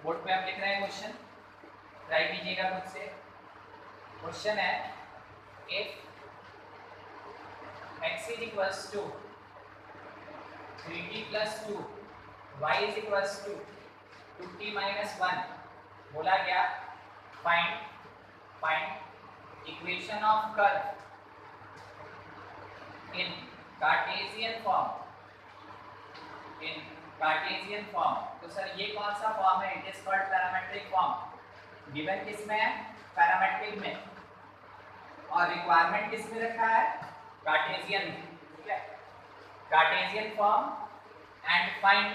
बोर्ड पे आप लिख रहे हैं क्वेश्चन, ट्राई कीजिएगा खुद से। क्वेश्चन है if x is equals to 3t plus 2, y is equals to 2t minus 1, बोला गया find equation of curve in Cartesian form, तो सर ये कौन सा फॉर्म है, it is called parametric form, given किस में है पैरामेट्रिक में, और रिक्वायरमेंट किस में रखा है कार्टेशियन में, ठीक है। Cartesian form and find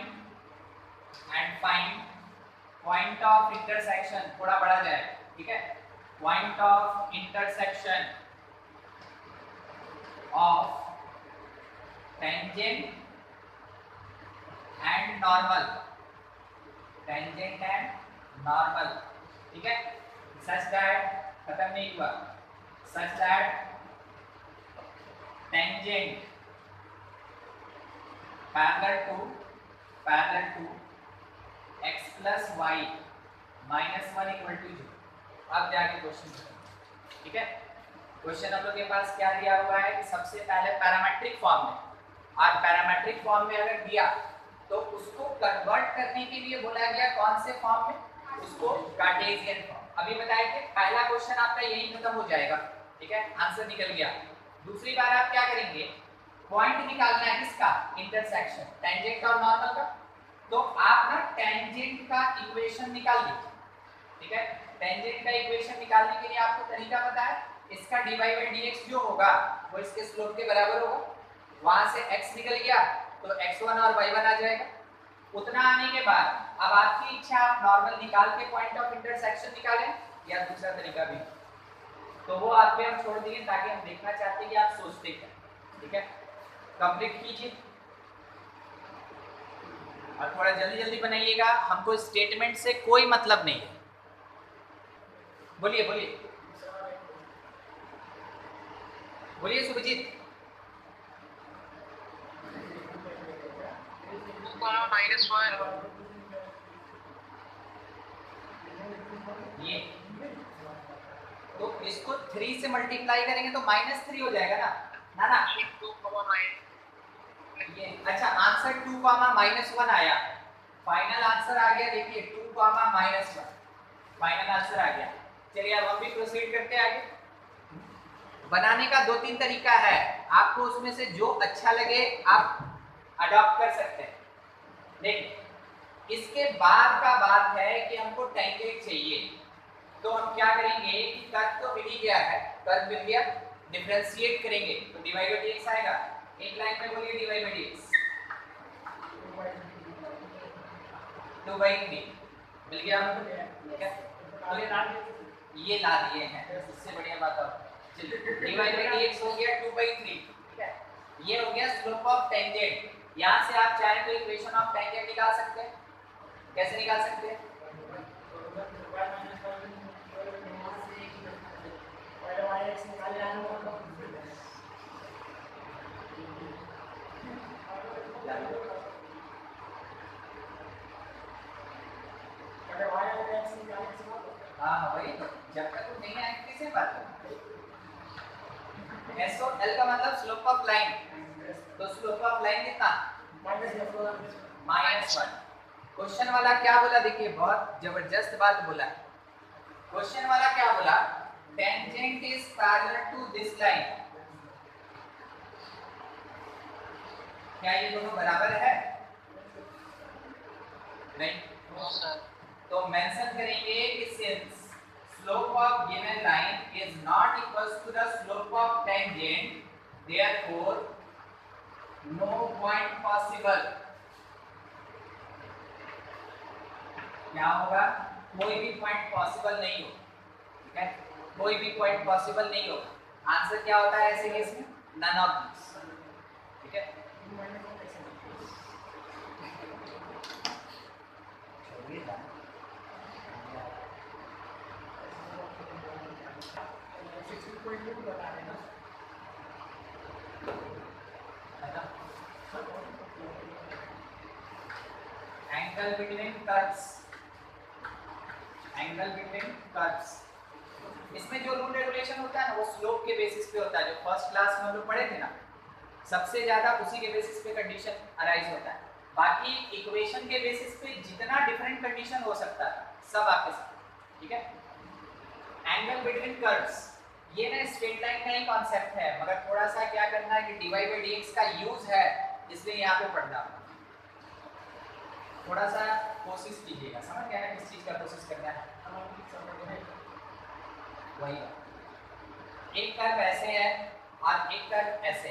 point of intersection, थोड़ा बढ़ा जाए, ठीक है, point of intersection of tangent and normal, ठीक है, सच दैट, खत्म नहीं हुआ, such that tangent parallel to x plus y minus 1 equal to 0। अब जाके क्वेश्चन, ठीक है। क्वेश्चन हम लोग के पास क्या दिया हुआ है कि सबसे पहले पैरामेट्रिक फॉर्म में, और पैरामेट्रिक फॉर्म में अगर दिया तो उसको कन्वर्ट करने के लिए बोला गया कौन से फॉर्म में, उसको कार्टेशियन फॉर्म। अभी बताए थे पहला क्वेश्चन आपका यही खत्म हो जाएगा, ठीक है, आंसर निकल गया। दूसरी बार आप क्या करेंगे, पॉइंट निकालना है किसका, इंटरसेक्शन, टेंजेंट और नॉर्मल का, तो आप ना टेंजेंट का इक्वेशन निकाल लीजिए, ठीक है। टेंजेंट का इक्वेशन निकालने के लिए आपको तरीका पता है, इसका dy/dx जो होगा वो इसके स्लोप के बराबर होगा, वहां से x निकल गया तो x1 और y1 आ जाएगा। उतना आने के बाद अब आपकी इच्छा, आप नॉर्मल निकाल के पॉइंट ऑफ इंटरसेक्शन निकालें या दूसरा तरीका भी, तो वो आप पे हम छोड़ दिए ताकि हम देखना चाहते हैं कि आप सोचते क्या, ठीक है। कंप्लीट कीजिए और थोड़ा जल्दी जल्दी बनाइएगा, हमको स्टेटमेंट से कोई मतलब नहीं है। बोलिए बोलिए बोलिए सुभजीत। -1 ये तो इसको 3 3 से मल्टीप्लाई करेंगे तो -3 हो जाएगा ना ना 2, ये अच्छा आंसर 2, -1 आया। फाइनल आंसर आ गया, देखिए 2, -1 फाइनल आंसर आ गया। चलिए अब हम भी प्रोसीड करते हैं आगे। बनाने का 2-3 तरीका है, आपको उसमें से जो अच्छा लगे आप अडॉप्ट कर सकते हैं। देखिए इसके बाद का बात है कि हमको टेंजेंट चाहिए, तो हम क्या करेंगे कि कर्व तो मिल ही गया है, कर्व मिल गया, डिफरेंशिएट करेंगे तो dy बाई dx आएगा। एक लाइन में बोलिए dy बाई dx 2/3 मिल गया हमको, ठीक है ये ला दिए हैं, इससे बढ़िया बात और चलिए dy बाई dx हो गया 2/3, ठीक है। ये हो गया स्लोप ऑफ टेंजेंट। यहाँ से आप चाहे तो इक्वेशन ऑफ टेंजेंट निकाल सकते हैं। कैसे निकाल सकते हैं? हाँ वही तो, जब तक वो नहीं आएंगे किसे बात करें। SOL का मतलब स्लोप ऑफ लाइन, तो स्लोप ऑफ लाइन कितना? -1। क्वेश्चन वाला क्या बोला, देखिए बहुत जबरदस्त बात बोला। क्वेश्चन वाला क्या बोला? Tangent is parallel to this line. क्या ये दोनों बराबर है? नहीं। No sir. तो मेंशन करेंगे कि since slope of given line is not equals to the slope of tangent, therefore no point possible। क्या होगा? कोई भी पॉइंट पॉसिबल नहीं हो, ठीक है, कोई भी पॉइंट पॉसिबल नहीं हो। आंसर क्या होता है ऐसे केस में? नन ऑफ दिस, ठीक है। Angle between curves, angle between curves, इसमें जो रूल रेगुलेशन होता है ना वो स्लोप के बेसिस पे होता है। जो फर्स्ट क्लास में हम लोग पढ़े थे ना, सबसे ज्यादा उसी के बेसिस पे कंडीशन अराइज होता है। बाकी इक्वेशन के बेसिस पे जितना डिफरेंट कंडीशन हो सकता है सब आपके साथ, ठीक है। एंगल बिटवीन कर्व्स, ये ना स्ट्रेट लाइन का ही कॉन्सेप्ट है, मगर थोड़ा सा क्या करना है कि dy बाई dx का यूज है, इसलिए यहाँ पे पढ़ना थोड़ा सा कोशिश कीजिएगा, समझ गया ना किस चीज का कोशिश करना है। वही एक कर्व ऐसे है और एक कर्व ऐसे,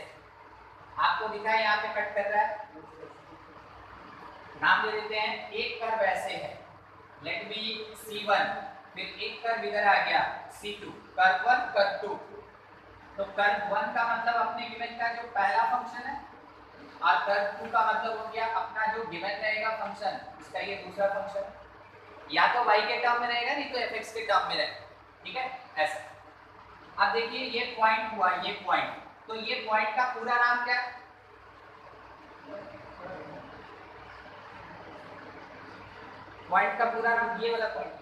आपको दिखा है यहाँ पे कट कर रहा है, नाम दे देते हैं। एक कर्व ऐसे है, लेट बी C1, फिर एक कर्व इधर आ गया C2, कर्व 1 कर्व 2। तो कर्व 1 का मतलब अपने गिवन का जो पहला फंक्शन है, और कर्व 2 का मतलब हो गया अपना जो गिवन रहेगा फंक्शन, इसका ये दूसरा फंक्शन, या तो y के टर्म में रहेगा नहीं तो fx के टर्म में रहेगा, ठीक है ऐसा। अब देखिए ये पॉइंट हुआ, ये पॉइंट, तो ये पॉइंट का पूरा नाम क्या है? पॉइंट का पूरा नाम, ये वाला point,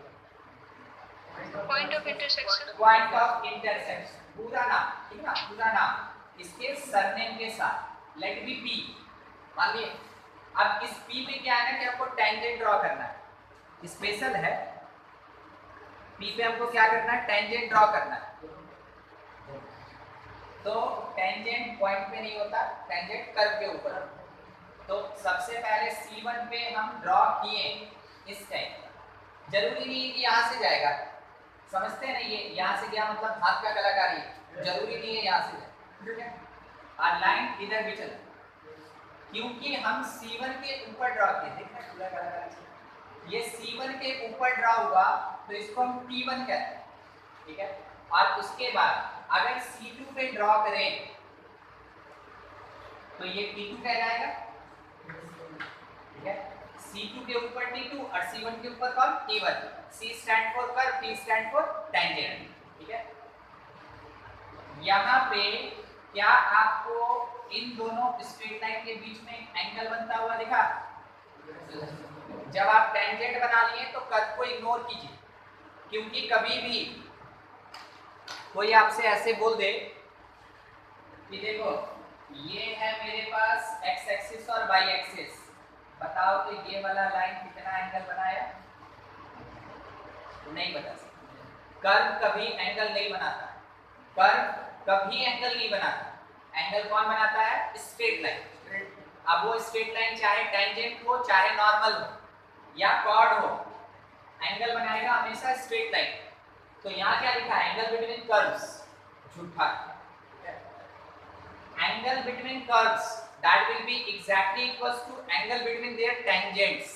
point of intersection, point of intersection, पूरा नाम, ठीक है ना, पूरा नाम इसके सरनेम के साथ, लेट बी P मान लिए। अब इस P पे क्या है ना कि आपको टेंजेंट ड्रॉ करना है, स्पेशल है। P पे हमको क्या करना है? टेंजेंट ड्रॉ करना है। तो टेंजेंट पॉइंट पे नहीं होता, टेंजेंट कर्व के ऊपर। तो सबसे पहले C1 पे हम ड्रॉ किए इस टाइप, जरूरी नहीं है कि यहाँ से जाएगा, समझते हैं ना, ये यहाँ से गया मतलब हाथ का कलाकारी, जरूरी नहीं है यहाँ से जाए, ठीक है। और लाइन इधर भी चला, क्योंकि हम C1 के ऊपर ड्रॉ किए, देखना पूरा कलाकारी, ये C1 के ऊपर ड्रॉ हुआ तो इसको हम T1 कहते हैं, ठीक है। और उसके बाद अगर C2 पे ड्रॉ करें तो ये T2 कहलाएगा, ठीक है। C2 के ऊपर T2 और C1 के ऊपर कौन? T1। C stand for curve, T stand for tangent, ठीक है। यहाँ पे क्या आपको इन दोनों स्ट्रेट लाइन के बीच में एंगल बनता हुआ दिखा? जब आप टेंजेंट बना लिए तो कर्व को इग्नोर कीजिए, क्योंकि कभी भी कोई आपसे ऐसे बोल दे कि देखो ये है मेरे पास एक्स एक्सिस और वाई एक्सिस, बताओ तो ये वाला लाइन कितना एंगल बनाया? नहीं बता सकते। कर्व कभी एंगल नहीं बनाता, कर्व कभी एंगल नहीं बनाता। एंगल कौन बनाता है? Straight line. अब वो स्ट्रेट लाइन चाहे टेंजेंट हो चाहे नॉर्मल हो या कॉर्ड हो, एंगल बनाएगा हमेशा स्ट्रेट लाइन। तो यहाँ क्या लिखा है? एंगल बिटवीन कर्व्स, झूठा। Angle between curves that will be exactly equals to angle between their tangents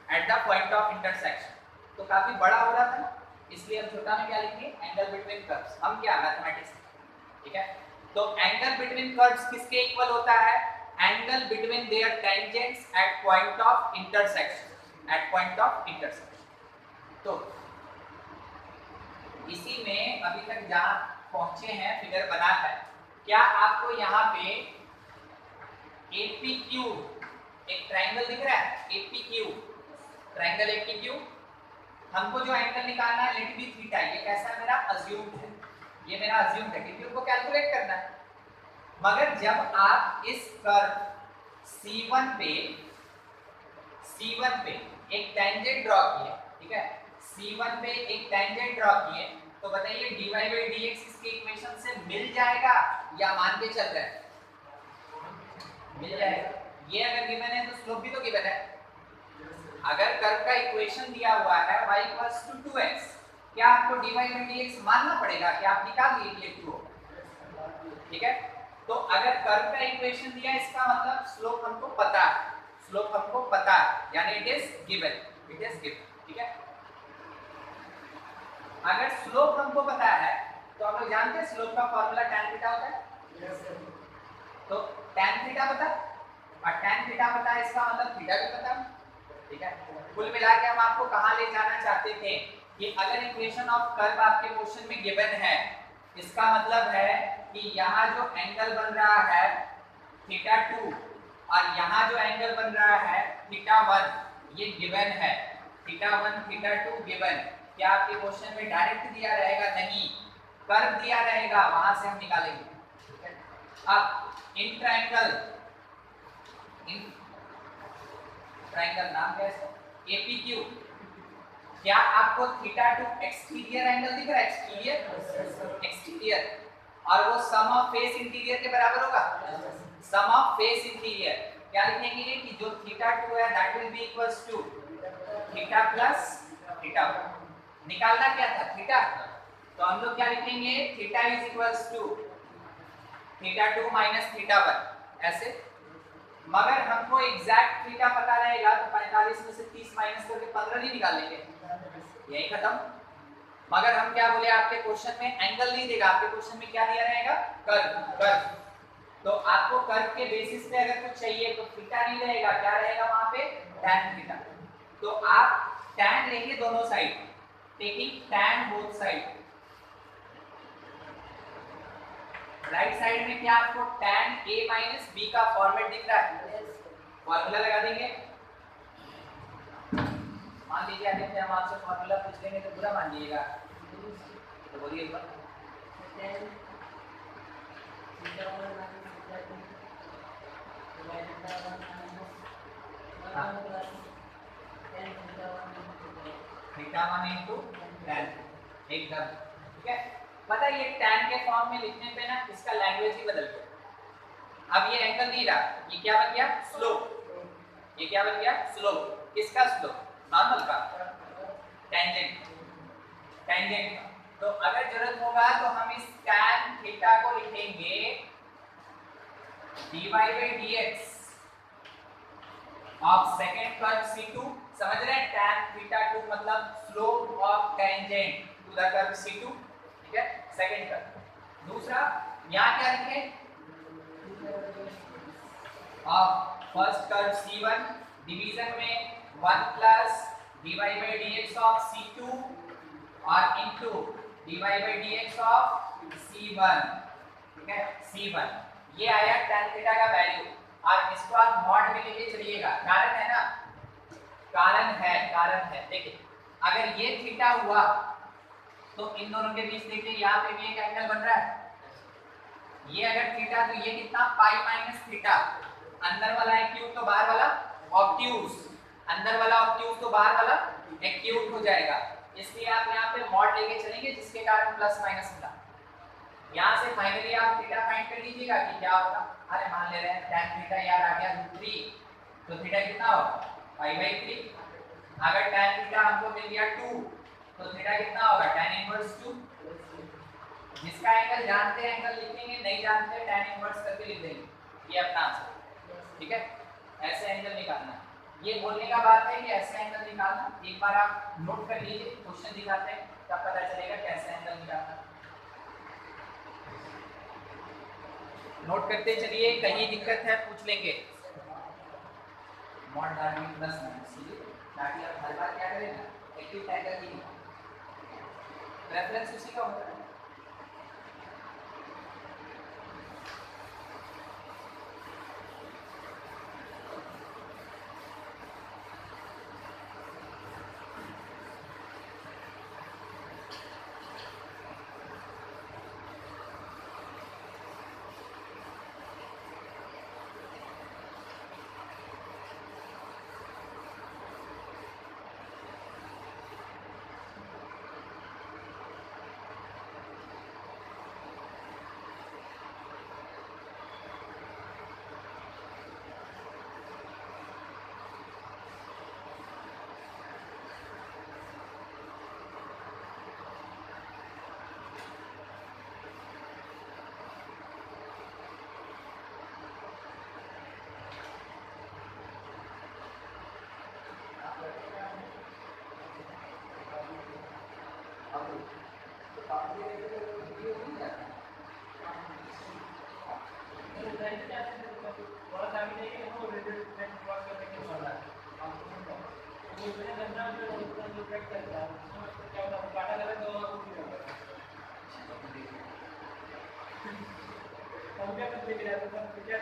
at the point of intersection. तो काफी बड़ा हो रहा था ना, इसलिए हम छोटा में क्या लिखेंगे? Angle between curves. हम क्या मैथमेटिक्स, ठीक है। तो एंगल बिटवीन कर्व्स किसके इक्वल होता है? Angle between their tangents at point of intersection, at point of intersection. तो इसी में अभी तक जहां पहुंचे हैं, फिगर बना है, क्या आपको यहाँ पे APQ एक ट्रायंगल दिख रहा है? APQ ट्रायंगल APQ, हमको जो एंगल निकालना है लेट बी थीटा, ये कैसा है? मेरा अज्यूम्ड है, ये मेरा अज्यूम्ड है क्योंकि उसको कैलकुलेट करना है। मगर जब आप इस कर्व C1 पे एक टेंजेंट ड्रॉ किए, ठीक है, C1 पे एक टेंजेंट ड्रॉ किए, तो बताइए dy by dx इसके इक्वेशन से मिल जाएगा या मान के चल रहा है? मिल जाएगा। ये अगर गिवन है तो स्लोप भी तो गिवन है। अगर कर्व का इक्वेशन दिया हुआ है y = 2x, क्या आपको dy by dx मानना पड़ेगा कि आप निकाल लीजिए 2 हो, ठीक है। तो अगर कर्व का इक्वेशन दिया है, इसका मतलब स्लोप हमको पता है, स्लोप हमको पता है, यानी it is given, it is given, ठीक है। अगर स्लोप हमको पता है तो हम लोग जानते हैं स्लोप का फॉर्मूला tan थीटा होता है। तो tan थीटा पता और tan थीटा पता है, इसका मतलब थीटा भी पता है, ठीक है। कुल मिला के हम आपको कहां ले जाना चाहते थे कि अगर इक्वेशन ऑफ कर्व आपके क्वेश्चन में गिवन है, इसका मतलब है कि यहाँ जो एंगल बन रहा है θ2 और यहाँ जो एंगल बन रहा है θ1, ये गिवन है। θ1 θ2 गिवन। क्या आपके क्वेश्चन में डायरेक्ट दिया रहेगा? नहीं, कर्व दिया रहेगा, वहां से हम निकालेंगे, ठीक है। अब इन ट्रायंगल नाम क्या है? APQ। क्या आपको θ2 एक्सटीरियर एंगल दिख रहा है? एक्सटीरियर, और वो सम ऑफ फेस इंटीरियर के बराबर होगा। सम ऑफ फेस इंटीरियर क्या लिखेंगे कि जो θ2 है that will be equals to θ plus θ1। निकालना क्या था? थीटा। तो हम लोग क्या लिखेंगे? Theta is equals to θ2 minus θ1, ऐसे। मगर हमको एग्जैक्ट थीटा पता रहेगा तो 45 में से 30 माइनस करके 15 नहीं निकाल लेंगे, यही खत्म। मगर हम क्या बोले, आपके क्वेश्चन में एंगल नहीं देगा, आपके क्वेश्चन में क्या दिया रहेगा? Curve, curve. तो आपको कर्व के बेसिस पे अगर कुछ चाहिए तो थीटा नहीं रहेगा, क्या रहेगा वहां पे? tan theta. तो आप tan लेंगे दोनों side, taking tan both side. Right side में क्या आपको tan a माइनस b का फॉर्मेट दिख रहा है? फॉर्मूला लगा देंगे। मान लीजिए आदित्य हम आपसे फॉर्मूला पूछ लेंगे तो पूरा मान लीजिएगा, तो बोलिए एक बार। θ1 into tan, एकदम ठीक है। पता है ये tan के फॉर्म में लिखने पे ना इसका लैंग्वेज ही बदल गया। अब ये एंगल नहीं रहा, ये क्या बन गया? स्लोप। ये क्या बन गया? स्लोप। किसका स्लोप? नॉर्मल का, टेंजेंट, टेंजेंट। तो अगर जरूरत होगा तो हम इस tan थीटा को लिखेंगे dy by dx of second curve C2। समझ रहे हैं? tan थीटा 2 मतलब slope of tangent to the curve C2, ठीक है, सेकंड कर्व। दूसरा यहां क्या लिखे? Of first curve C1 division में 1 plus dy by dx of C2 और into dy by dx of C1, ठीक है, C1। ये आया tan थीटा का वैल्यू, और इसको आप मॉड में लेके चलिएगा। कारण है ना, कारण है, कारण है। देखिए अगर ये थीटा हुआ तो इन दोनों के बीच देखिए यहाँ पे भी एक एंगल बन रहा है, ये अगर थीटा तो ये कितना पाई माइनस थीटा, अंदर वाला एक्यूट तो बाहर वाला ऑब्ट्यूज, अंदर वाला ऑब्ट्यूज तो बाहर वाला एक्यूट हो जाएगा, इसलिए आप यहाँ पे मॉड लेके चलेंगे जिसके कारण प्लस माइनस मिला। यहाँ से फाइनली आप थीटा फाइंड कर लीजिएगा कि क्या होगा। अरे मान ले रहे हैं tan थीटा यार आ गया √3, तो थीटा कितना होगा पाई/3। अगर tan थीटा हमको मिल गया 2 तो थीटा कितना होगा tan इनवर्स 2। जिसका एंगल जानते हैं एंगल लिखेंगे, नहीं जानते tan इनवर्स करके लिख देंगे, ये अपना आंसर। ठीक है, ऐसे एंगल निकालना, ये बोलने का बात है कि ऐसे एंगल निकालना। एक बार आप नोट कर लीजिए, क्वेश्चन दिखाते हैं तब पता चलेगा कैसे एंगल निकालना। नोट करते चलिए, कहीं दिक्कत है पूछ लेंगे। मॉड डालने प्लस माइनस ताकि आप हर बार क्या करें ना एक्यूट एंगल ही रेफरेंस उसी का होता है। क्या